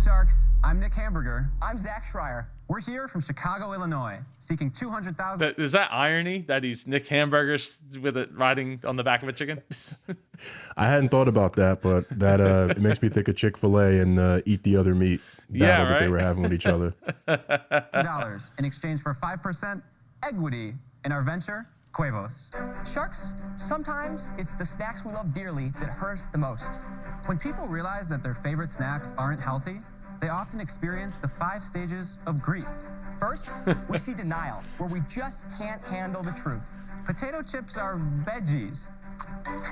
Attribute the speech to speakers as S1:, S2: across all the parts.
S1: Sharks. I'm Nick Hamburger.
S2: I'm Zach Schreier.
S1: We're here from Chicago, Illinois, seeking 200,000.
S3: Is that irony that he's Nick Hamburgers with it riding on the back of a chicken?
S4: I hadn't thought about that, but that it makes me think of Chick-fil-A and Eat the Other Meat battle that they were having with each other.
S1: Dollars in exchange for 5% equity in our venture, Quevos.
S2: Sharks, sometimes it's the snacks we love dearly that hurts the most.
S1: When people realize that their favorite snacks aren't healthy, they often experience the 5 stages of grief.
S2: First, we see denial, where we just can't handle the truth.
S1: Potato chips are veggies,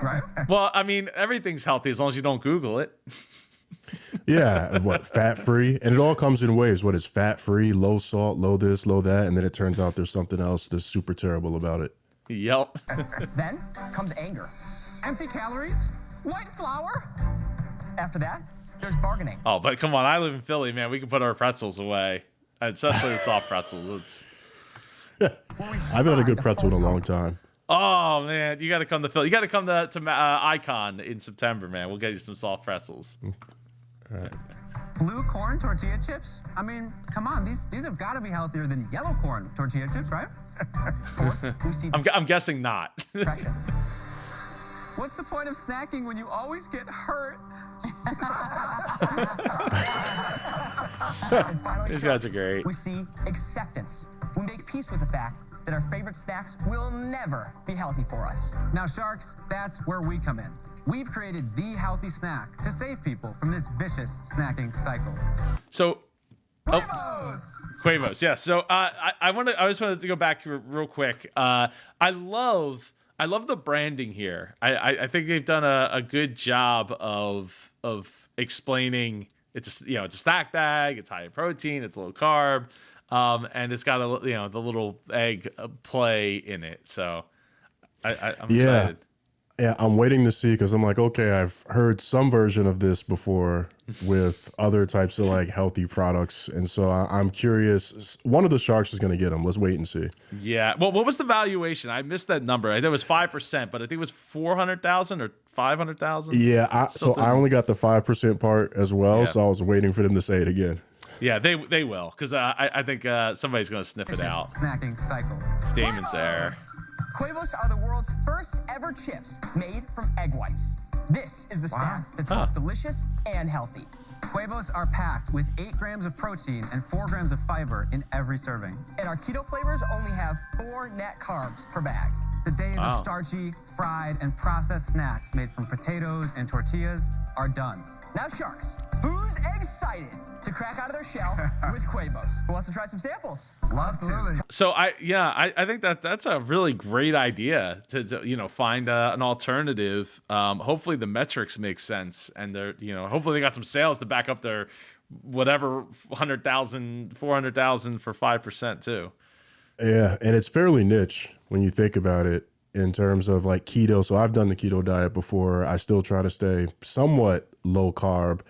S1: right?
S3: Well, I mean, everything's healthy as long as you don't Google it.
S4: Yeah, what, fat-free? And it all comes in waves. What is fat-free, low salt, low this, low that, and then it turns out there's something else that's super terrible about it.
S3: Yep.
S2: Then comes anger.
S1: Empty calories, white flour.
S2: After that, there's bargaining.
S3: Oh, but come on, I live in Philly, man. We can put our pretzels away, especially the soft pretzels.
S4: I've had a good pretzel in a long time.
S3: Oh man, you got to come to Philly. You got to come to Icon in September, man. We'll get you some soft pretzels.
S4: All right.
S1: Blue corn tortilla chips? I mean, come on, these have got to be healthier than yellow corn tortilla chips, right?
S2: Fourth, we see
S3: I'm guessing not.
S2: depression.
S1: What's the point of snacking when you always get hurt?
S2: And finally,
S3: These guys are
S2: Sharks,
S3: great.
S2: we see acceptance. We make peace with the fact that our favorite snacks will never be healthy for us.
S1: Now, Sharks, that's where we come in. We've created the healthy snack to save people from this vicious snacking cycle.
S3: So,
S1: Quevos!
S3: yeah. So I just wanted to go back real quick. I love the branding here. I think they've done a good job of explaining it's a snack bag. It's high in protein. It's low carb, and it's got the little egg play in it. So I'm excited.
S4: Yeah, I'm waiting to see because I'm like, okay, I've heard some version of this before with other types of like healthy products, and so I'm curious. One of the Sharks is going to get them. Let's wait and see.
S3: Yeah. Well, what was the valuation? I missed that number. I think it was 5%, but I think it was 400,000 or 500,000.
S4: Yeah, so I only got the 5% part as well, so I was waiting for them to say it again.
S3: Yeah, they will because I think somebody's going to sniff it out.
S1: Snacking cycle.
S3: Damon's there.
S2: Quevos are the world's first ever chips made from egg whites. This is the snack that's both delicious and healthy.
S1: Quevos are packed with 8 grams of protein and 4 grams of fiber in every serving.
S2: And our keto flavors only have 4 net carbs per bag.
S1: The days of starchy, fried, and processed snacks made from potatoes and tortillas are done.
S2: Now, Sharks, who's excited to crack out of their shell with Quevos? Who wants to try some samples?
S1: Absolutely.
S3: So I think that's a really great idea to find an alternative. Hopefully the metrics make sense, and they're hopefully they got some sales to back up their whatever 100,000, 400,000 for 5% too.
S4: Yeah, and it's fairly niche when you think about it in terms of like keto. So I've done the keto diet before. I still try to stay somewhat low carb.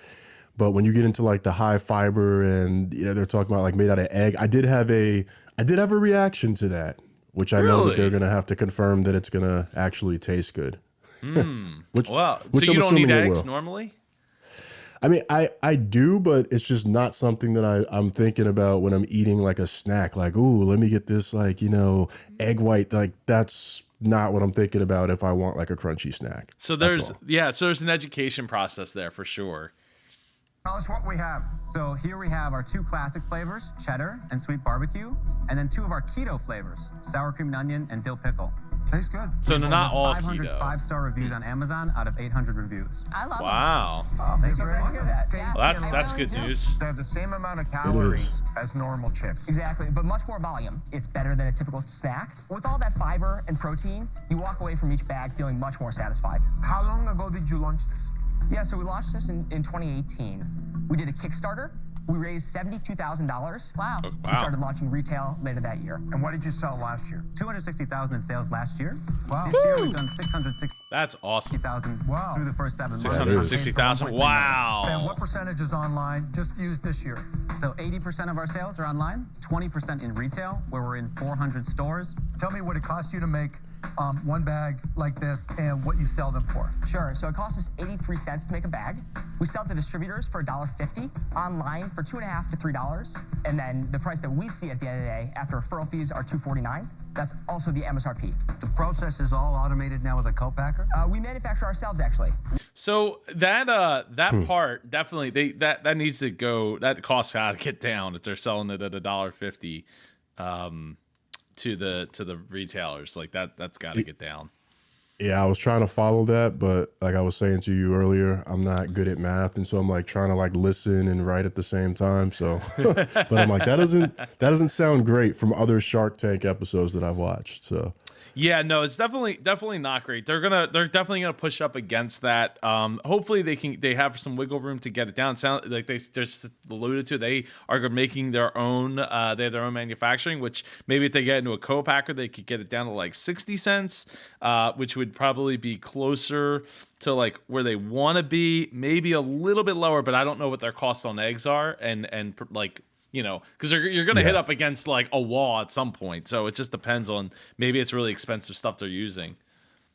S4: But when you get into like the high fiber and they're talking about like made out of egg, I did have a reaction to that, which I know that they're gonna have to confirm that it's gonna actually taste good. Which
S3: so
S4: I'm
S3: you don't need
S4: assuming it
S3: eggs
S4: will.
S3: normally?
S4: I mean, I do, but it's just not something that I'm thinking about when I'm eating like a snack. Like, ooh, let me get this like egg white. Like that's not what I'm thinking about if I want like a crunchy snack.
S3: So there's an education process there for sure.
S1: Tell us what we have. So here we have our 2 classic flavors, cheddar and sweet barbecue, and then 2 of our keto flavors, sour cream and onion and dill pickle. Tastes good.
S3: So they're not all
S1: 500
S3: keto.
S1: 5-star reviews on Amazon out of 800 reviews.
S5: I love
S3: Wow.
S1: Thanks
S2: So
S1: for
S2: nice to hear that.
S3: Well, that's good news.
S6: They have the same amount of calories as normal chips.
S2: Exactly, but much more volume. It's better than a typical snack. With all that fiber and protein, you walk away from each bag feeling much more satisfied.
S6: How long ago did you launch this?
S2: Yeah, so we launched this in 2018. We did a Kickstarter. We raised $72,000.
S5: Wow.
S2: We started launching retail later that year.
S6: And what did you sell last year?
S1: 260,000 in sales last year.
S6: Wow.
S1: This year we've done 660,000
S3: That's awesome.
S1: through the first 7 months.
S3: 660,000.
S6: And
S3: Wow.
S6: what percentage is online? Just used this year.
S1: So 80% of our sales are online, 20% in retail, where we're in 400 stores.
S6: Tell me what it cost you to make one bag like this and what you sell them for?
S2: Sure. So it costs us 83 cents to make a bag. We sell to distributors for $1.50, online for $2.50 to $3, and then the price that we see at the end of the day after referral fees are $2.49. That's also the MSRP.
S1: The process is all automated now with a co-packer?
S2: We manufacture ourselves, actually.
S3: So that part definitely that needs to go. That cost got to get down if they're selling it at $1.50 to the retailers. Like that's got to get down.
S4: Yeah, I was trying to follow that, but like I was saying to you earlier, I'm not good at math, and so I'm like trying to like listen and write at the same time. So, but I'm like that doesn't sound great from other Shark Tank episodes that I've watched. So.
S3: Yeah, no, it's definitely not great. They're definitely gonna push up against that. Hopefully they have some wiggle room to get it down. Sound like they just alluded to, they are making their own. They have their own manufacturing, which maybe if they get into a co-packer, they could get it down to like 60 cents, which would probably be closer to like where they want to be. Maybe a little bit lower, but I don't know what their costs on eggs are, and like. You know, because you're going to hit up against like a wall at some point. So it just depends on, maybe it's really expensive stuff they're using.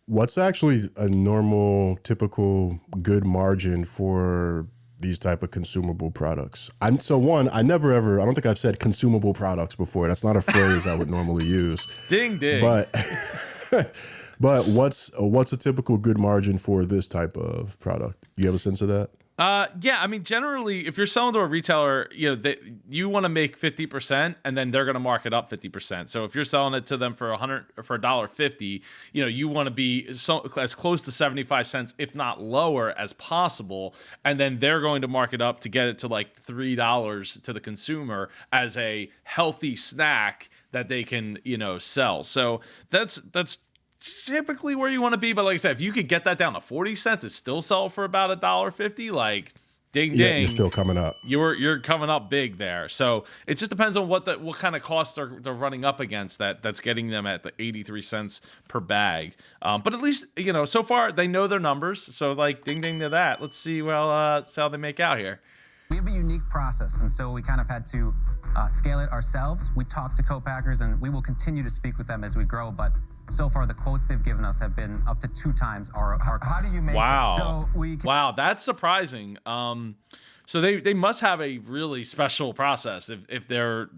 S4: What's actually a normal, typical, good margin for these type of consumable products? I don't think I've said consumable products before. That's not a phrase I would normally use.
S3: Ding, ding.
S4: But what's a typical good margin for this type of product? Do you have a sense of that?
S3: Yeah, I mean, generally, if you're selling to a retailer, you know, you want to make 50%, and then they're going to mark it up 50%. So if you're selling it to them for $1.50, you know, you want to be as close to 75 cents, if not lower, as possible, and then they're going to mark it up to get it to like $3 to the consumer as a healthy snack that they can, you know, sell. So that's typically where you want to be, but like I said, if you could get that down to 40 cents, it still sell for about $1.50. Like, ding,
S4: Yeah,
S3: ding,
S4: you're still coming up.
S3: You're coming up big there. So it just depends on what kind of costs they're running up against that's getting them at the 83 cents per bag. But at least, you know, so far they know their numbers. So like, ding, ding to that. Let's see how they make out here.
S1: We have a unique process, and so we kind of had to scale it ourselves. We talked to co-packers, and we will continue to speak with them as we grow, but so far the quotes they've given us have been up to 2 times our cost.
S6: How do you make it?
S3: Wow.
S1: So
S3: Wow, that's surprising. So they must have a really special process if they're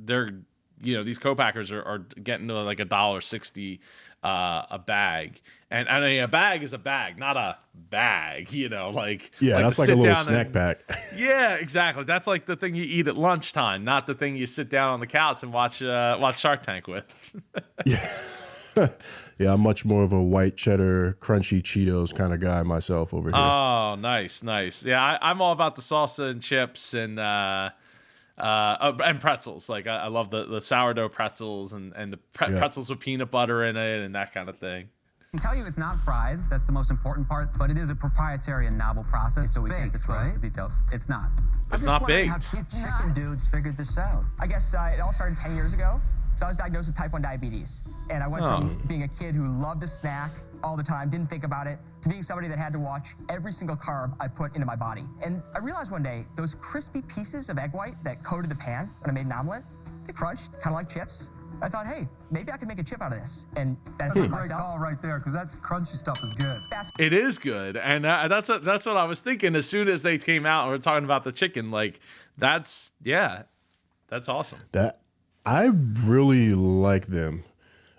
S3: you know, these co-packers are getting to like $1.60 a bag. And I mean, a bag is a bag, not a bag, you know, like.
S4: Yeah,
S3: like
S4: that's like a little snack pack.
S3: Yeah, exactly. That's like the thing you eat at lunchtime, not the thing you sit down on the couch and watch Shark Tank with.
S4: Yeah. Yeah, I'm much more of a white cheddar, crunchy Cheetos kind of guy myself over here.
S3: Oh, nice. Yeah, I'm all about the salsa and chips and pretzels. Like I love the sourdough pretzels and the pretzels with peanut butter in it and that kind of thing.
S1: I can tell you it's not fried. That's the most important part, but it is a proprietary and novel process, so we can't disclose the details. It's not.
S3: It's not baked.
S6: How two chicken dudes figured this out.
S2: I guess it all started 10 years ago. So I was diagnosed with type 1 diabetes. And I went from being a kid who loved to snack all the time, didn't think about it, to being somebody that had to watch every single carb I put into my body. And I realized one day, those crispy pieces of egg white that coated the pan when I made an omelet, they crunched, kind of like chips. I thought, hey, maybe I could make a chip out of this. And
S6: That's a great call right there, because that crunchy stuff is good.
S3: It is good, and that's what I was thinking as soon as they came out and we're talking about the chicken. Like, that's awesome.
S4: That I really like them.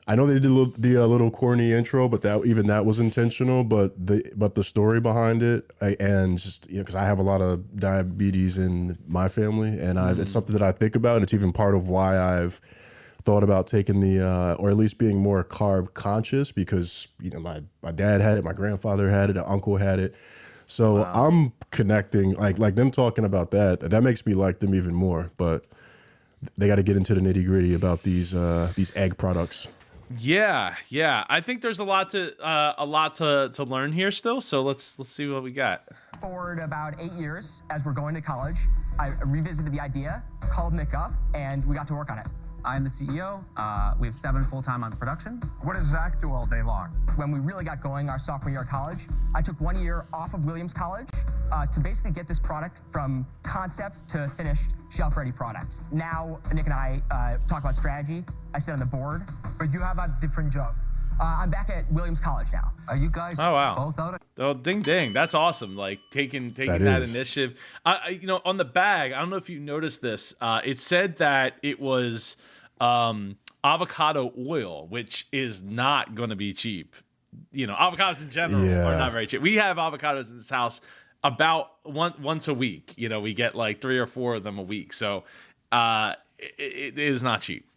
S4: I know they did the little corny intro, but that was intentional. But the story behind it, and just because I have a lot of diabetes in my family, and it's something that I think about, and it's even part of why I've thought about taking or at least being more carb conscious, because my dad had it, my grandfather had it, an uncle had it. So I'm connecting, like them talking about that makes me like them even more. But they got to get into the nitty gritty about these egg products.
S3: Yeah. I think there's a lot to learn here still. So let's see what we got.
S2: Forward about 8 years, as we're going to college, I revisited the idea, called Nick up, and we got to work on it.
S1: I'm the CEO. We have 7 full-time on production.
S6: What does Zach do all day long?
S2: When we really got going our sophomore year of college, I took 1 year off of Williams College to basically get this product from concept to finished shelf-ready product. Now, Nick and I talk about strategy. I sit on the board.
S6: But you have a different job.
S2: I'm back at Williams College now.
S6: Are you guys
S3: Oh, wow.
S6: both out?
S3: Oh, ding ding, that's awesome! Like taking that
S4: is.
S3: initiative. On the bag, I don't know if you noticed this. It said that it was avocado oil, which is not going to be cheap. Avocados in general are not very cheap. We have avocados in this house about once a week. We get like 3 or 4 of them a week, so it is not cheap.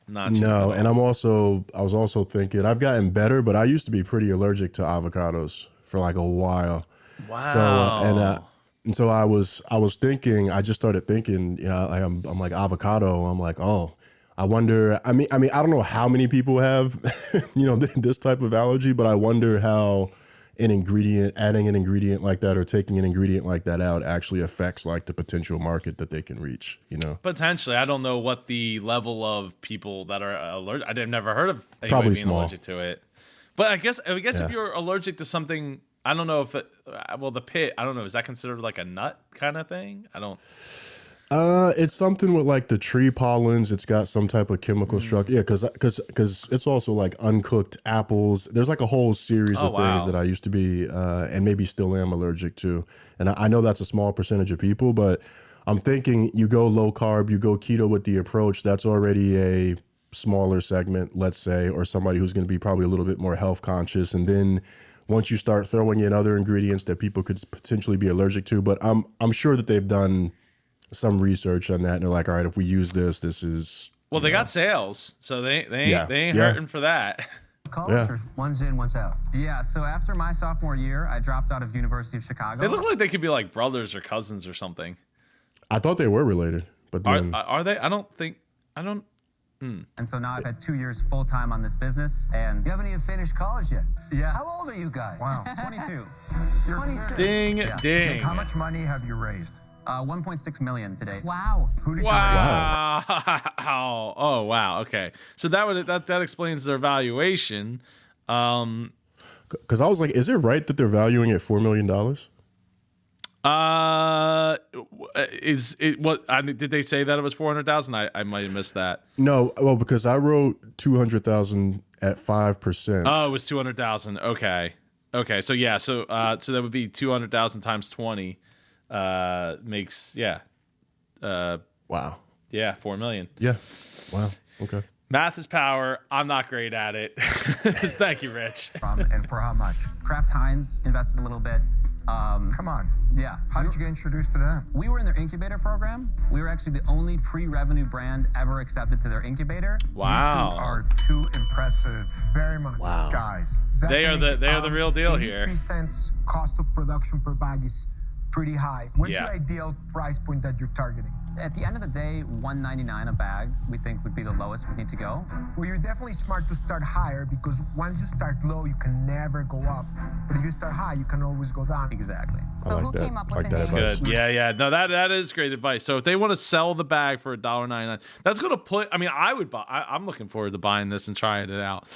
S3: Not cheap.
S4: No, and I was also thinking I've gotten better, but I used to be pretty allergic to avocados for like a while.
S3: Wow.
S4: So and so I was thinking, I just started thinking, I'm like avocado. I'm like, oh, I wonder. I mean, I don't know how many people have, this type of allergy, but I wonder how adding an ingredient like that or taking an ingredient like that out actually affects like the potential market that they can reach,
S3: Potentially. I don't know what the level of people that are allergic. I've never heard of anybody
S4: Probably
S3: being
S4: small.
S3: allergic to it. But I guess if you're allergic to something, I don't know if the pit, I don't know, is that considered like a nut kind of thing? I don't.
S4: It's something with like the tree pollens. It's got some type of chemical structure. Yeah, because it's also like uncooked apples. There's like a whole series of things that I used to be and maybe still am allergic to. And I know that's a small percentage of people, but I'm thinking you go low carb, you go keto with the approach. That's already a smaller segment, let's say, or somebody who's going to be probably a little bit more health conscious. And then once you start throwing in other ingredients that people could potentially be allergic to, but I'm sure that they've done some research on that, and they're like, all right, if we use this is
S3: They got sales, so they ain't hurting for that.
S6: College or one's in, one's out?
S1: Yeah, so after my sophomore year, I dropped out of University of Chicago.
S3: They look like they could be like brothers or cousins or something.
S4: I thought they were related, but then
S3: Are they? I don't.
S1: And so now I've had 2 years full time on this business, and
S6: You haven't even finished college yet.
S1: Yeah.
S6: How old are you guys?
S1: wow, 22.
S6: You're
S1: 22.
S3: Ding ding.
S6: Nick, how much money have you raised?
S1: 1.6 million today.
S5: Wow.
S6: Who did you raise?
S3: Wow. Oh wow. Okay. So that explains their valuation.
S4: because I was like, is it right that they're valuing it $4 million?
S3: Is it what? Did they say that it was 400,000? I might have missed that.
S4: No, well, because I wrote 200,000 at 5%.
S3: Oh, it was 200,000. Okay. So yeah. So that would be 200,000 times 20. Makes
S4: Wow.
S3: 4 million.
S4: Yeah. Wow. Okay.
S3: Math is power. I'm not great at it. Thank you, Rich.
S6: And for how much?
S1: Kraft Heinz invested a little bit.
S6: Come on.
S1: Yeah.
S6: How did you get introduced to them?
S1: We were in their incubator program. We were actually the only pre-revenue brand ever accepted to their incubator.
S3: Wow.
S6: You two are too impressive. Very much, guys.
S3: They are the real deal here.
S6: 83 cents cost of production per bag is pretty high. What's
S3: Yeah.
S6: your ideal price point that you're targeting?
S1: At the end of the day, $1.99 a bag we think would be the lowest we need to go.
S6: Well, you're definitely smart to start higher because once you start low, you can never go up. But if you start high, you can always go down.
S1: Exactly.
S5: So
S4: like
S5: who
S4: that.
S5: came up
S4: I
S5: with
S4: like
S5: the
S4: that
S5: name?
S4: advice.
S3: Good. Yeah. No, that is great advice. So if they want to sell the bag for $1.99, that's going to put. I mean, I would buy. I'm looking forward to buying this and trying it out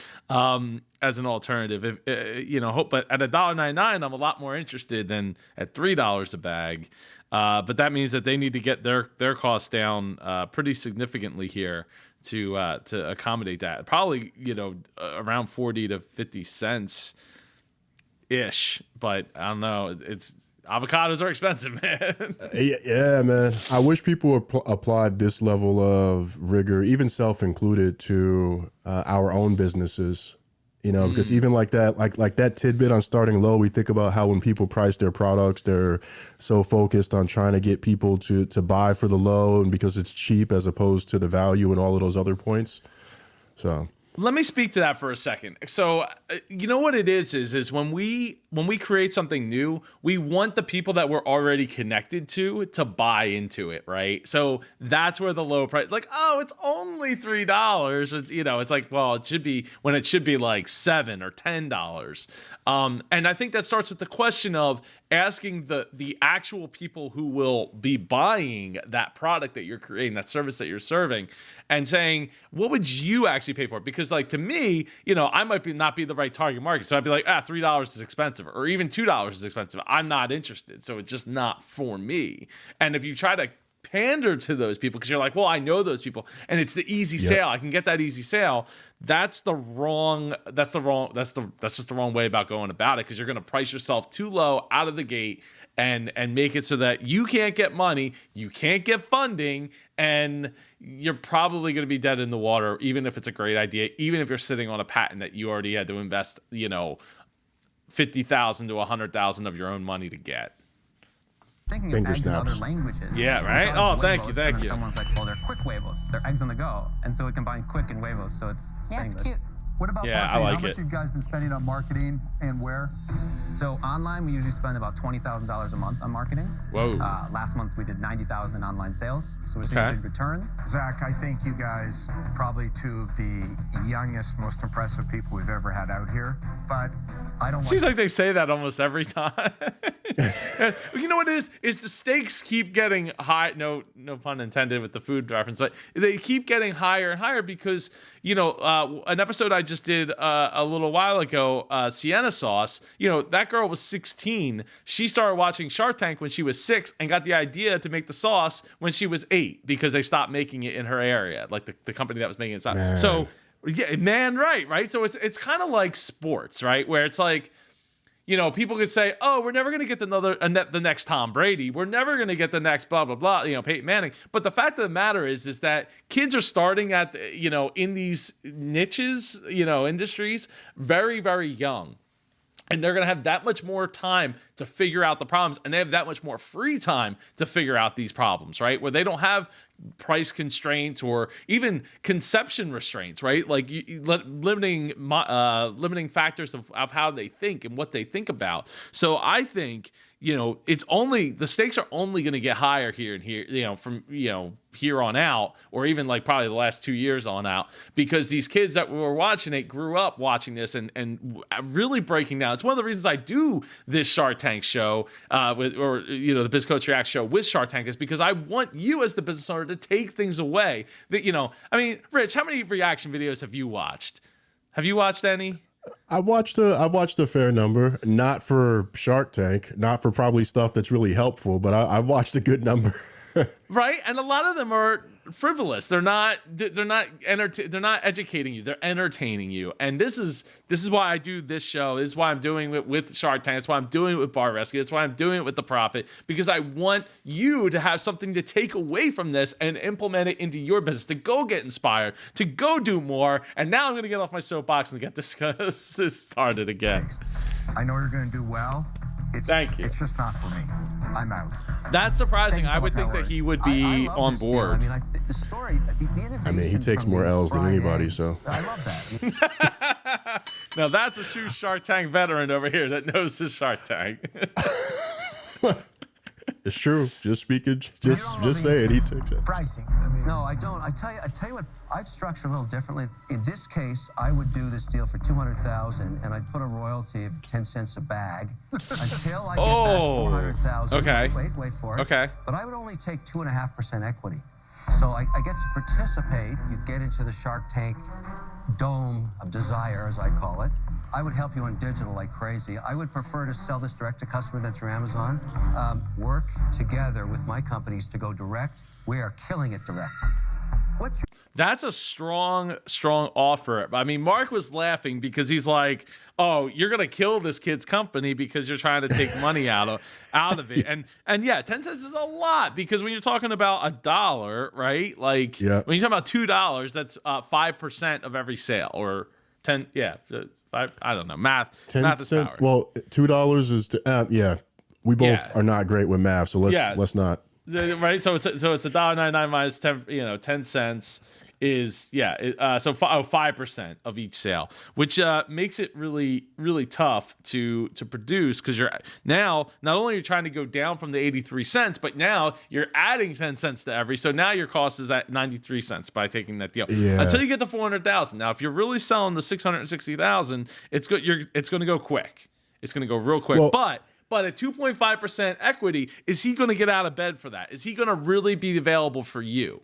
S3: as an alternative. If but at $1.99, I'm a lot more interested than at $3 a bag. But that means that they need to get their costs down pretty significantly here to accommodate that. Probably around 40 to 50 cents ish. But I don't know. It's avocados are expensive, man.
S4: Yeah, man. I wish people applied this level of rigor, even self included, to our own businesses. Because even like that, like that tidbit on starting low, we think about how when people price their products, they're so focused on trying to get people to buy for the low and because it's cheap as opposed to the value and all of those other points. So
S3: Let me speak to that for a second. So, you know what it is when we create something new, we want the people that we're already connected to buy into it, right? So that's where the low price, like, oh, it's only $3. It's, it's like, well, it should be when it should be like $7 or $10. And I think that starts with the question of asking the actual people who will be buying that product that you're creating, that service that you're serving, and saying, what would you actually pay for it? Because like to me, I might not be the right target market. So I'd be like, $3 is expensive, or even $2 is expensive. I'm not interested. So it's just not for me. And if you try to pander to those people because you're like, well, I know those people and it's the easy sale. I can get that easy sale. That's just the wrong way about going about it, because you're going to price yourself too low out of the gate and make it so that you can't get money, you can't get funding, and you're probably going to be dead in the water, even if it's a great idea, even if you're sitting on a patent that you already had to invest, $50,000 to $100,000 of your own money to get.
S1: Thinking
S4: Finger
S1: of eggs
S4: snaps.
S1: in other languages.
S3: Yeah,
S1: We
S3: right?
S1: thought of
S3: Oh, thank you,
S1: huevos,
S3: thank
S1: and then
S3: you.
S1: Someone's like, well, they're quick huevos. They're eggs on the go. And so we combine quick and huevos, so it's
S5: Yeah, it's
S1: Spanglish.
S5: cute.
S7: What about
S3: Yeah, I
S7: marketing?
S3: like
S7: How much
S3: it.
S7: have you guys been spending on marketing and where?
S1: So online, we usually spend about $20,000 a month on marketing.
S3: Whoa.
S1: Last month, we did 90,000 in online sales, so we're seeing
S3: Okay.
S1: a good return.
S8: Zach, I think you guys probably two of the youngest, most impressive people we've ever had out here. But I don't
S3: Seems
S8: want
S3: like they say that almost every time. You know what it is? Is the stakes keep getting high. No pun intended with the food reference, but they keep getting higher and higher because, an episode I just did a little while ago, Sienna Sauce, that girl was 16. She started watching Shark Tank when she was 6 and got the idea to make the sauce when she was 8 because they stopped making it in her area, like the company that was making it stopped.
S4: Man.
S3: So, yeah, man, right? So it's kind of like sports, right? Where it's like, people could say, "Oh, we're never going to get the next Tom Brady. We're never going to get the next blah blah blah." Peyton Manning. But the fact of the matter is that kids are starting at in these niches, industries, very very young. And they're going to have that much more time to figure out the problems, and they have that much more free time to figure out these problems, right? Where they don't have price constraints or even conception restraints, right? Like limiting factors of how they think and what they think about. So I think, the stakes are only going to get higher from here on out, or even like probably the last 2 years on out, because these kids that were watching it grew up watching this and really breaking down. It's one of the reasons I do this Shark Tank show the Biz Coach React show with Shark Tank, is because I want you as the business owner to take things away that, Rich, how many reaction videos have you watched? Have you watched any?
S4: I watched a fair number, not for Shark Tank, not for probably stuff that's really helpful, but I've watched a good number.
S3: Right, and a lot of them are frivolous. They're not educating you. They're entertaining you. And this is why I do this show. This is why I'm doing it with Shark Tank. That's why I'm doing it with Bar Rescue. That's why I'm doing it with The Profit, because I want you to have something to take away from this and implement it into your business, to go get inspired, to go do more. And now I'm going to get off my soapbox and get this started again.
S8: I know you're going to do well.
S3: Thank you.
S8: It's just not for me. I'm out.
S3: That's surprising.
S8: Thanks so
S3: I would
S8: much,
S3: think
S8: no
S3: that he
S8: worries.
S3: would be
S6: I love
S3: on
S6: this deal.
S3: board.
S6: I mean, the story, the innovation.
S4: he takes
S6: from
S4: more
S6: the
S4: L's than
S6: fried
S4: anybody,
S6: eggs,
S4: so.
S6: I love that.
S3: Now that's a true Shark Tank veteran over here that knows his Shark Tank.
S4: It's true. Just speaking, just say it. He takes it.
S6: Pricing. No, I don't. I tell you what. I'd structure a little differently. In this case, I would do this deal for $200,000, and I'd put a royalty of 10 cents a bag until I get back $400,000.
S3: Okay.
S6: Wait for it.
S3: Okay.
S6: But I would only take 2.5% equity. So I get to participate. You get into the Shark Tank dome of desire, as I call it. I would help you on digital like crazy. I would prefer to sell this direct to customer than through Amazon. Work together with my companies to go direct. We are killing it direct. What's your
S3: That's a strong offer. I mean, Mark was laughing because he's like, "Oh, you're gonna kill this kid's company because you're trying to take money out of it." And yeah, 10 cents is a lot, because when you're talking about $1, right? Like
S4: Yeah.
S3: when you're talking about $2, that's 5% of every sale, or 10. Yeah, 5. I don't know. Math.
S4: 10
S3: Math is
S4: cents.
S3: power.
S4: Well, $2 is yeah. We both
S3: Yeah.
S4: are not great with math, so let's not.
S3: Right, so it's $1.99 minus 10 cents is 5% of each sale, which makes it really really tough to produce, because you're now not only you're trying to go down from the 83 cents, but now you're adding 10 cents to every. So now your cost is at 93 cents by taking that deal.
S4: Yeah.
S3: Until you get to 400,000. Now, if you're really selling the 660,000, it's good. It's going to go quick. It's going to go real quick,
S4: Well,
S3: But at 2.5% equity, is he going to get out of bed for that? Is he going to really be available for you?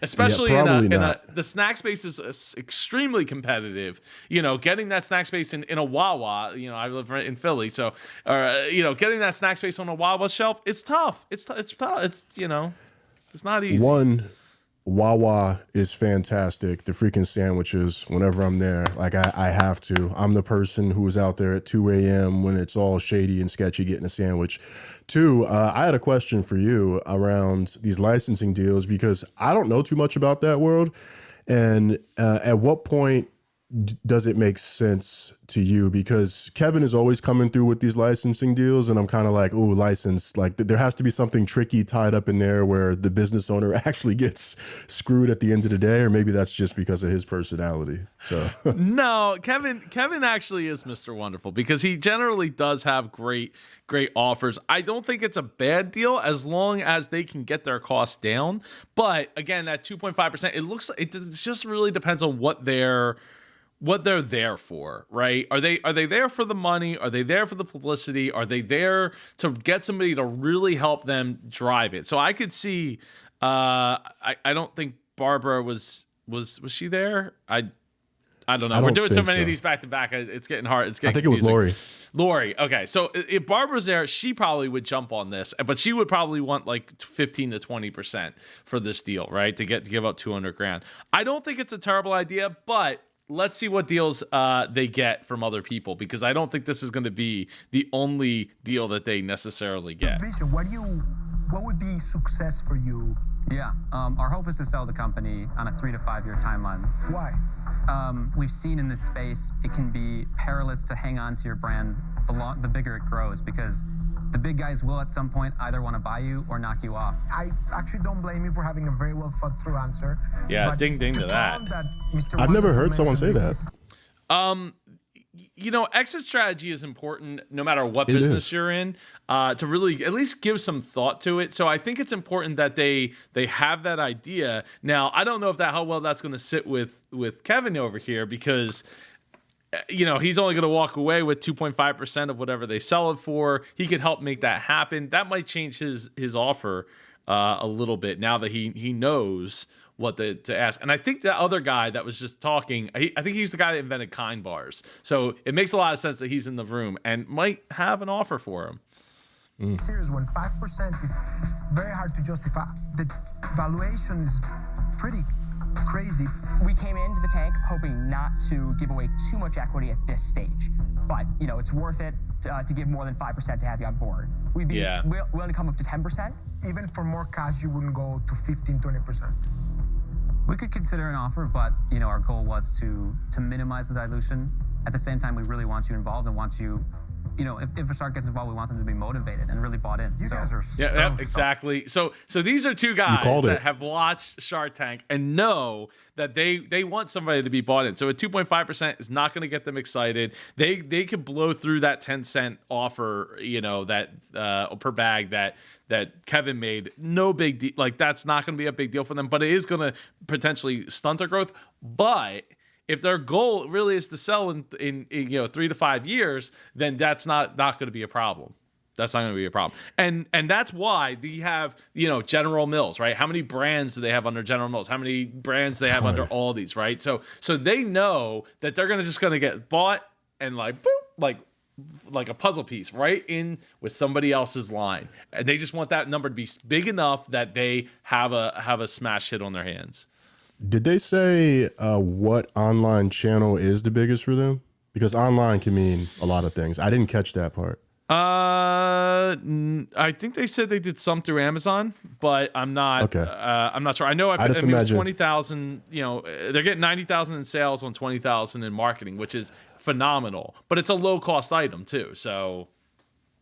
S3: Especially
S4: probably
S3: in a
S4: not.
S3: the snack space is extremely competitive. Getting that snack space in a Wawa. I live right in Philly, so getting that snack space on a Wawa shelf, it's tough. It's tough. It's not easy.
S4: One, Wawa is fantastic. The freaking sandwiches, whenever I'm there, like I have to. I'm the person who is out there at 2 a.m. when it's all shady and sketchy getting a sandwich. Two, I had a question for you around these licensing deals because I don't know too much about that world. And at what point does it make sense to you? Because Kevin is always coming through with these licensing deals, and I'm kind of like, oh, license. Like there has to be something tricky tied up in there where the business owner actually gets screwed at the end of the day, or maybe that's just because of his personality. So
S3: No, Kevin actually is Mr. Wonderful because he generally does have great offers. I don't think it's a bad deal as long as they can get their costs down. But again, at 2.5%, it just really depends on what they're there for, right? Are they there for the money? Are they there for the publicity? Are they there to get somebody to really help them drive it? So I could see. I don't think Barbara was she there? I don't know. We're doing so many of these back to back. It's getting hard. It's getting.
S4: I think confusing. It was
S3: Lori. Okay, so if Barbara's there, she probably would jump on this, but she would probably want like 15 to 20% for this deal, right? To give up $200,000. I don't think it's a terrible idea, but let's see what deals they get from other people, because I don't think this is going to be the only deal that they necessarily get.
S5: Vision, what would be success for you?
S1: Yeah, our hope is to sell the company on a 3 to 5 year timeline.
S5: Why?
S1: We've seen in this space, it can be perilous to hang on to your brand the bigger it grows, because the big guys will at some point either want to buy you or knock you off.
S5: I actually don't blame you for having a very well thought through answer.
S3: Yeah, ding to that.
S4: I've never heard someone say that.
S3: Exit strategy is important no matter what business you're in, to really at least give some thought to it. So I think it's important that they have that idea. Now, I don't know how well that's going to sit with Kevin over here, because he's only going to walk away with 2.5% of whatever they sell it for. He could help make that happen. That might change his offer a little bit now that he knows what to ask. And I think the other guy that was just talking, I think he's the guy that invented Kind bars. So it makes a lot of sense that he's in the room and might have an offer for him.
S5: Serious, when 5% is very hard to justify. The valuation is pretty crazy.
S2: We came into the tank hoping not to give away too much equity at this stage, but it's worth it to give more than 5% to have you on board. We'd be willing to come up to 10%.
S5: Even for more cash, you wouldn't go to 15, 20%.
S1: We could consider an offer, but our goal was to minimize the dilution. At the same time, we really want you involved and want you, if a shark gets involved, we want them to be motivated and really bought in.
S8: You guys are
S3: exactly. So these are two guys that have watched Shark Tank and know that they want somebody to be bought in. So at 2.5% is not going to get them excited. They could blow through that 10-cent offer, that per bag that Kevin made. No big deal. Like, that's not going to be a big deal for them, but it is going to potentially stunt their growth. But if their goal really is to sell in 3 to 5 years, then that's not going to be a problem. That's not going to be a problem. And that's why they have, General Mills, right? How many brands do they have under General Mills? How many brands do they have under all these, right? So they know that they're just going to get bought and like a puzzle piece right in with somebody else's line. And they just want that number to be big enough that they have a smash hit on their hands.
S4: Did they say what online channel is the biggest for them? Because online can mean a lot of things. I didn't catch that part.
S3: I think they said they did some through Amazon, but I'm not. Okay. I'm not sure. I know. I mean, it's 20,000. They're getting 90,000 in sales on 20,000 in marketing, which is phenomenal. But it's a low cost item too. So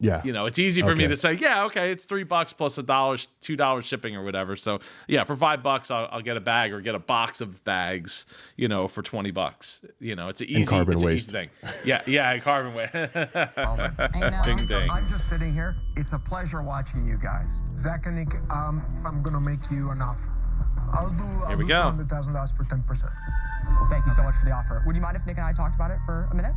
S4: yeah,
S3: it's easy for me to say, yeah, okay, it's $3 plus $2 shipping or whatever. So yeah, for $5, I'll get a bag or get a box of bags, for $20. It's an easy, easy thing. Yeah, carbon waste. Ding ding.
S8: I'm just sitting here. It's a pleasure watching you guys.
S5: Zach and Nick, I'm gonna make you an offer. I'll do $200,000 for 10%.
S2: Well, thank you so much for the offer. Would you mind if Nick and I talked about it for a minute?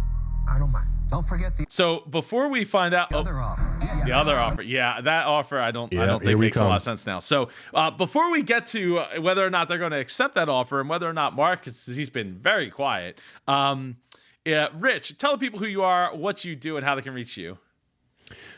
S5: I don't mind.
S6: Don't forget the
S3: So before we find out,
S6: other offer.
S3: the other offer, yeah, that offer I don't think makes a lot of sense now. So before we get to whether or not they're going to accept that offer and whether or not Mark, he's been very quiet. Rich, tell the people who you are, what you do, and how they can reach you.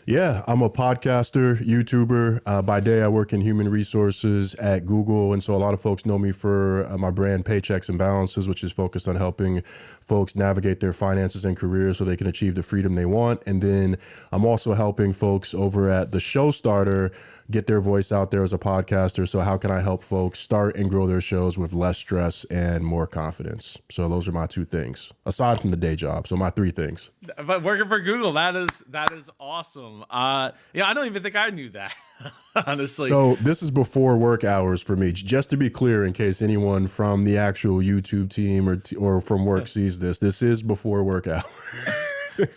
S4: Yeah, I'm a podcaster, YouTuber. By day, I work in human resources at Google. And so a lot of folks know me for my brand Paychecks and Balances, which is focused on helping folks navigate their finances and careers so they can achieve the freedom they want. And then I'm also helping folks over at The Show Starter get their voice out there as a podcaster. So how can I help folks start and grow their shows with less stress and more confidence? So those are my two things, aside from the day job. So my three things.
S3: But working for Google, that is awesome. I don't even think I knew that, honestly.
S4: So this is before work hours for me. Just to be clear, in case anyone from the actual YouTube team or from work sees this, this is before work hours.
S3: Hey,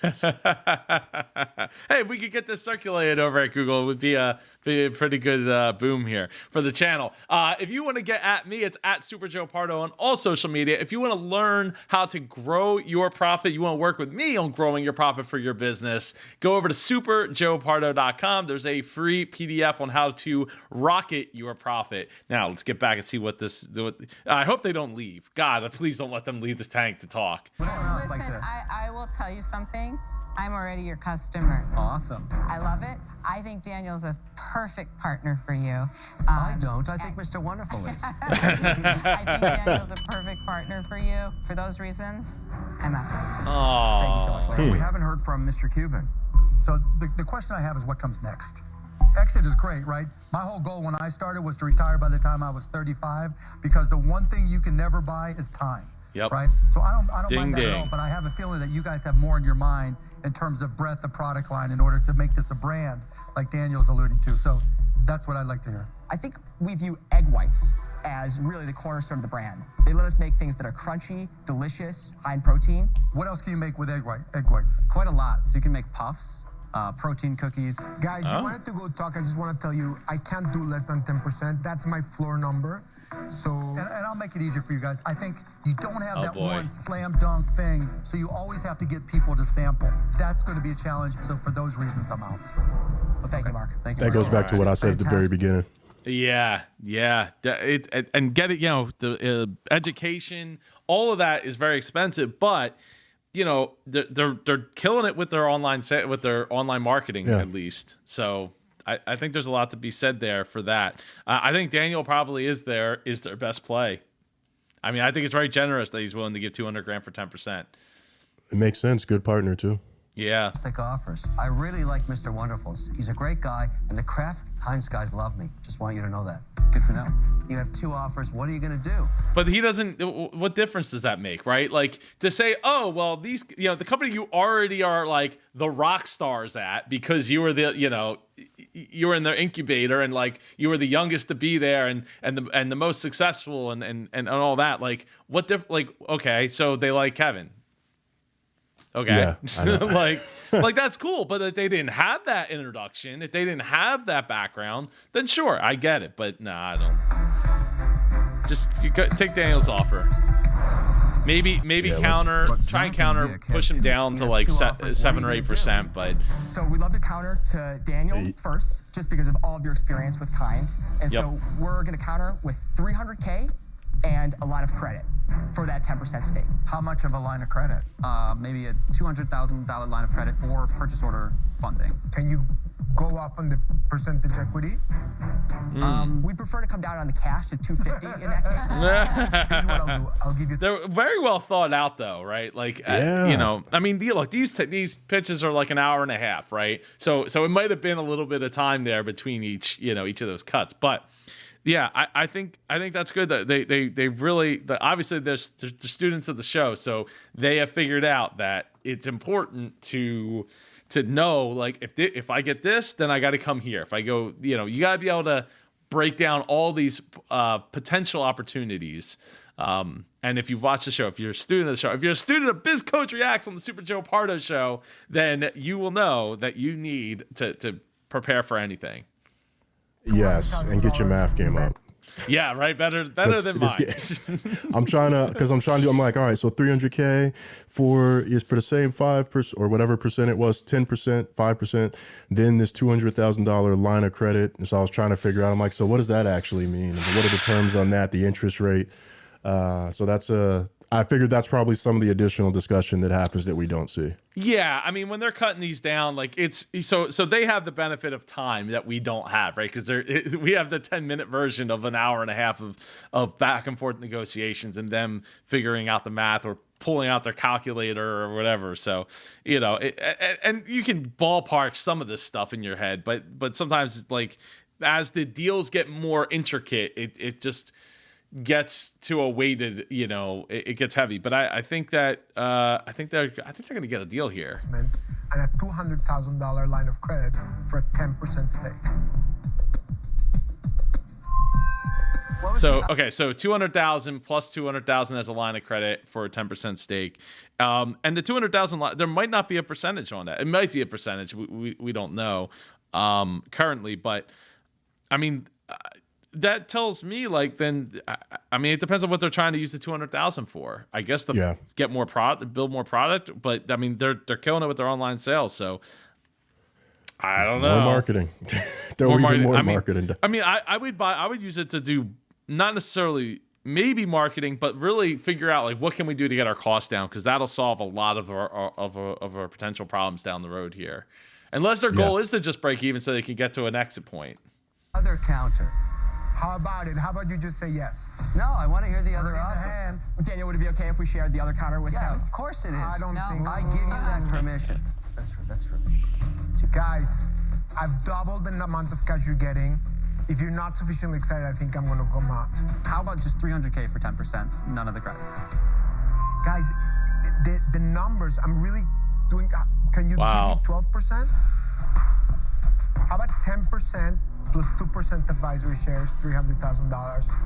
S3: if we could get this circulated over at Google, it would be a pretty good boom here for the channel. If you want to get at me, it's at Super Joe Pardo on all social media. If you want to learn how to grow your profit, you want to work with me on growing your profit for your business, go over to superjoepardo.com. There's a free PDF on how to rocket your profit. Now, let's get back and see what this... I hope they don't leave. God, please don't let them leave this tank to talk.
S9: Listen, I will tell you something. I'm already your customer.
S1: Awesome.
S9: I love it. I think Daniel's a perfect partner for you.
S6: I don't. I think Mr. Wonderful is.
S9: I think Daniel's a perfect partner for you. For those reasons, I'm out.
S3: Oh,
S2: Thank you so much, Larry.
S8: We haven't heard from Mr. Cuban.
S7: So the question I have is what comes next? Exit is great, right? My whole goal when I started was to retire by the time I was 35 because the one thing you can never buy is time.
S3: Yep.
S7: Right? So I don't
S3: Ding,
S7: mind that at all,
S3: ding.
S7: but I have a feeling that you guys have more in your mind in terms of breadth of product line in order to make this a brand like Daniel's alluding to. So that's what I'd like to hear.
S2: I think we view egg whites as really the cornerstone of the brand. They let us make things that are crunchy, delicious, high in protein.
S7: What else can you make with egg whites?
S1: Quite a lot. So you can make puffs, protein cookies.
S5: Guys, you wanted to go talk. I just want to tell you, I can't do less than 10%. That's my floor number. So,
S7: And I'll make it easier for you guys. I think you don't have that
S3: boy.
S7: one slam dunk thing, so you always have to get people to sample. That's going to be a challenge. So for those reasons, I'm out.
S2: Well, thank you, Mark.
S1: Thank you.
S4: That goes back to what I said at the very beginning.
S3: Yeah. And get it, the education, all of that is very expensive, but they're killing it with their online marketing at least. So I think there's a lot to be said there for that. I think Daniel probably is their best play. I mean, I think it's very generous that he's willing to give $200,000 for 10%.
S4: It makes sense. Good partner too.
S3: Yeah.
S6: Offers. I really like Mr. Wonderful. He's a great guy, and the Kraft Heinz guys love me. Just want you to know that.
S1: Good to know.
S6: You have two offers. What are you going to do?
S3: But he doesn't. What difference does that make, right? Like to say, oh well, these, the company you already are like the rock stars at because you were you were in their incubator and like you were the youngest to be there and the most successful and all that. Like okay, so they like Kevin. Okay,
S4: Yeah, I know.
S3: like that's cool. But if they didn't have that introduction, if they didn't have that background, then sure, I get it. But nah, I don't. Just take Daniel's offer. Maybe counter, try and counter, push him down to like 7 or 8%. But
S2: So we'd love to counter to Daniel first, just because of all of your experience with Kind. And so we're going to counter with $300K and a line of credit for that 10% stake.
S8: How much of a line of credit?
S1: Maybe a $200,000 line of credit or purchase order funding.
S5: can you go up on the percentage equity?
S2: We'd prefer to come down on the cash to $250 in that case.
S7: Here's what I'll do. I'll give you.
S3: they're very well thought out, though, right? Like,
S4: Yeah.
S3: I mean, look, these pitches are like an hour and a half, right? So it might have been a little bit of time there between each of those cuts, but. Yeah, I think that's good. That they really obviously they're students of the show, so they have figured out that it's important to know, like, if I get this, then I got to come here. If I go, you got to be able to break down all these potential opportunities. And if you've watched the show, if you're a student of the show, if you're a student of Biz Coach Reacts on the Super Joe Pardo show, then you will know that you need to prepare for anything.
S4: Yes, and get your math game up.
S3: Yeah, right. Better than mine.
S4: I'm trying to do. I'm like, all right, so 300K for the same 5% or whatever percent it was, 10%, 5%. Then this $200,000 line of credit. And so I was trying to figure out. I'm like, so what does that actually mean? And what are the terms on that? The interest rate. So I figured that's probably some of the additional discussion that happens that we don't see.
S3: Yeah, I mean, when they're cutting these down, like it's so they have the benefit of time that we don't have, right? Because we have the 10-minute version of an hour and a half of back and forth negotiations and them figuring out the math or pulling out their calculator or whatever. So, and you can ballpark some of this stuff in your head, but sometimes like as the deals get more intricate, it just gets to a weighted, it gets heavy. But I think that I think they're going to get a deal here.
S5: And a $200,000 line of credit for a 10% stake.
S3: So 200,000 plus 200,000 as a line of credit for a 10% stake, and the 200,000 there might not be a percentage on that. It might be a percentage. We don't know currently, but I mean. That tells me then I mean it depends on what they're trying to use the 200,000 for. I guess get more product, build more product, but I mean they're killing it with their online sales. So I don't know.
S4: More marketing. More marketing.
S3: I mean I would use it to do not necessarily maybe marketing, but really figure out what can we do to get our costs down, because that'll solve a lot of our potential problems down the road here. Unless their goal is to just break even so they can get to an exit point.
S6: Other counter.
S5: How about it? How about you just say yes?
S6: No, I want to hear the other offer.
S2: Daniel, would it be okay if we shared the other counter with
S6: Yeah,
S2: him?
S6: of course it is.
S5: I don't think so.
S6: I give you that permission. That's true.
S5: Guys, I've doubled the amount of cash you're getting. If you're not sufficiently excited, I think I'm going to come out.
S1: How about just 300K for 10%? None of the credit.
S5: Guys, the numbers, I'm really doing. Can you give me 12%? How about 10%? Plus 2% advisory shares, $300,000.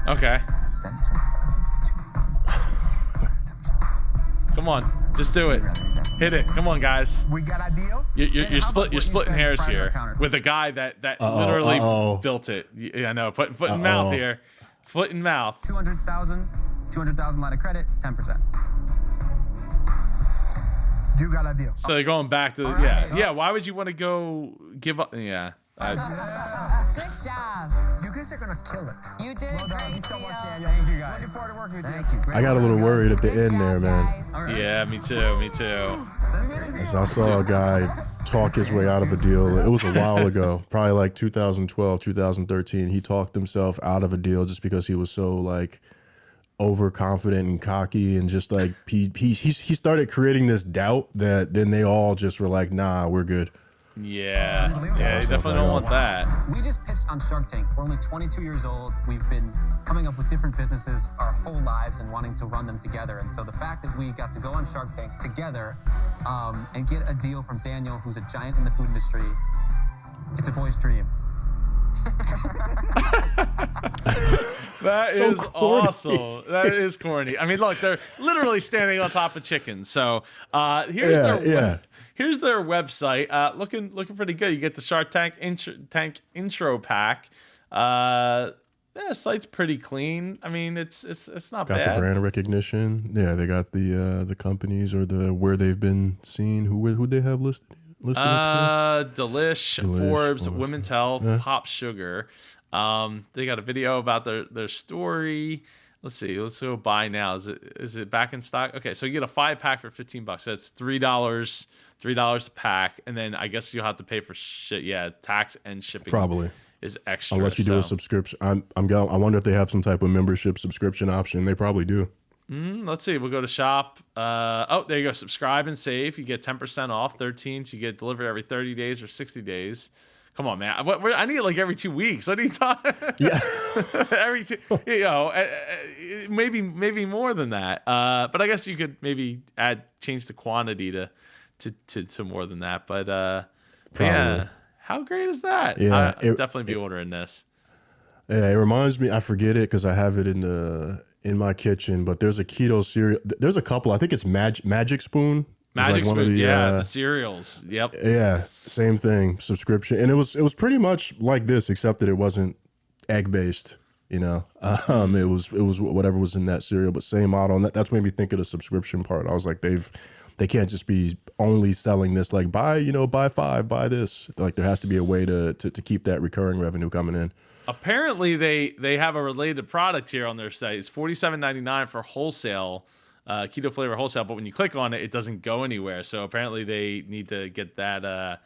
S3: Okay. Come on, just do it. Hit it. Come on, guys.
S5: We got a deal.
S3: You're splitting hairs here with a guy that literally built it. Yeah, I know. Foot in mouth here. Foot in mouth.
S1: 200,000 line of credit, 10%.
S5: You got a deal.
S3: So they're going back to yeah. Why would you want to go give up? Yeah.
S9: Good job.
S5: You guys are gonna kill it.
S9: You did it great,
S2: so much,
S9: Theo.
S2: Daniel. Thank you, guys. Looking forward to working with you.
S6: Thank you.
S4: I got a little worried at the
S9: Good
S4: end
S9: job,
S4: there, man.
S9: guys.
S3: Yeah, me too.
S4: I saw a guy talk his way out of a deal. It was a while ago, probably like 2012, 2013. He talked himself out of a deal just because he was so overconfident and cocky, and just he started creating this doubt that then they all just were like, nah, we're good.
S3: Yeah, you definitely don't want that.
S1: We just pitched on Shark Tank. We're only 22 years old. We've been coming up with different businesses our whole lives and wanting to run them together. And so the fact that we got to go on Shark Tank together and get a deal from Daniel, who's a giant in the food industry, it's a boy's dream.
S3: That is awesome. That is corny. I mean, look, they're literally standing on top of chickens. So here's their website. Looking pretty good. You get the Shark Tank intro pack. Site's pretty clean. I mean, it's not bad.
S4: Got the brand recognition. Yeah, they got the companies or where they've been seen. Who they have listed.
S3: Delish, Forbes, Women's Health, Pop Sugar. They got a video about their story. Let's see. Let's go buy now. Is it back in stock? Okay, so you get a 5-pack for $15. That's $3 a pack, and then I guess you'll have to pay for shit. Yeah, tax and shipping.
S4: Probably
S3: is extra.
S4: Unless you do a subscription. I wonder if they have some type of membership subscription option. They probably do.
S3: Let's see. We'll go to shop. There you go. Subscribe and save. You get 10% off. 13. So you get delivered every 30 days or 60 days. Come on, man. I need it every 2 weeks. What are you talking?
S4: Yeah.
S3: Every 2. Maybe more than that. But I guess you could maybe change the quantity to more than that. But yeah, how great is that?
S4: Yeah,
S3: I'd definitely be ordering this.
S4: Yeah, it reminds me. I forget it because I have it in my kitchen. But there's a keto cereal. There's a couple. I think it's Magic Spoon.
S3: Magic Spoon, the cereals. Yep.
S4: Yeah, same thing. Subscription, and it was pretty much like this, except that it wasn't egg based. You know, it was whatever was in that cereal, but same model. And that's made me think of the subscription part. I was like, they can't just be only selling this like buy 5, buy this. Like there has to be a way to keep that recurring revenue coming in.
S3: Apparently they have a related product here on their site. It's $47.99 for wholesale, keto flavor wholesale. But when you click on it, it doesn't go anywhere. So apparently they need to get that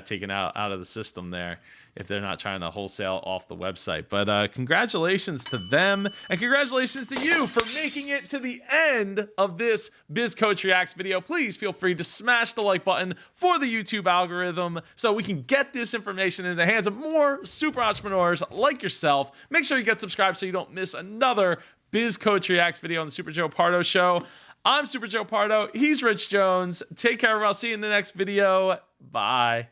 S3: taken out of the system there if they're not trying to wholesale off the website. But congratulations to them, and congratulations to you for making it to the end of this Biz Coach Reacts video. Please feel free to smash the like button for the YouTube algorithm so we can get this information in the hands of more super entrepreneurs like yourself. Make sure you get subscribed so you don't miss another Biz Coach Reacts video on the Super Joe Pardo Show. I'm Super Joe Pardo. He's Rich Jones. Take care, everyone. I'll see you in the next video. Bye.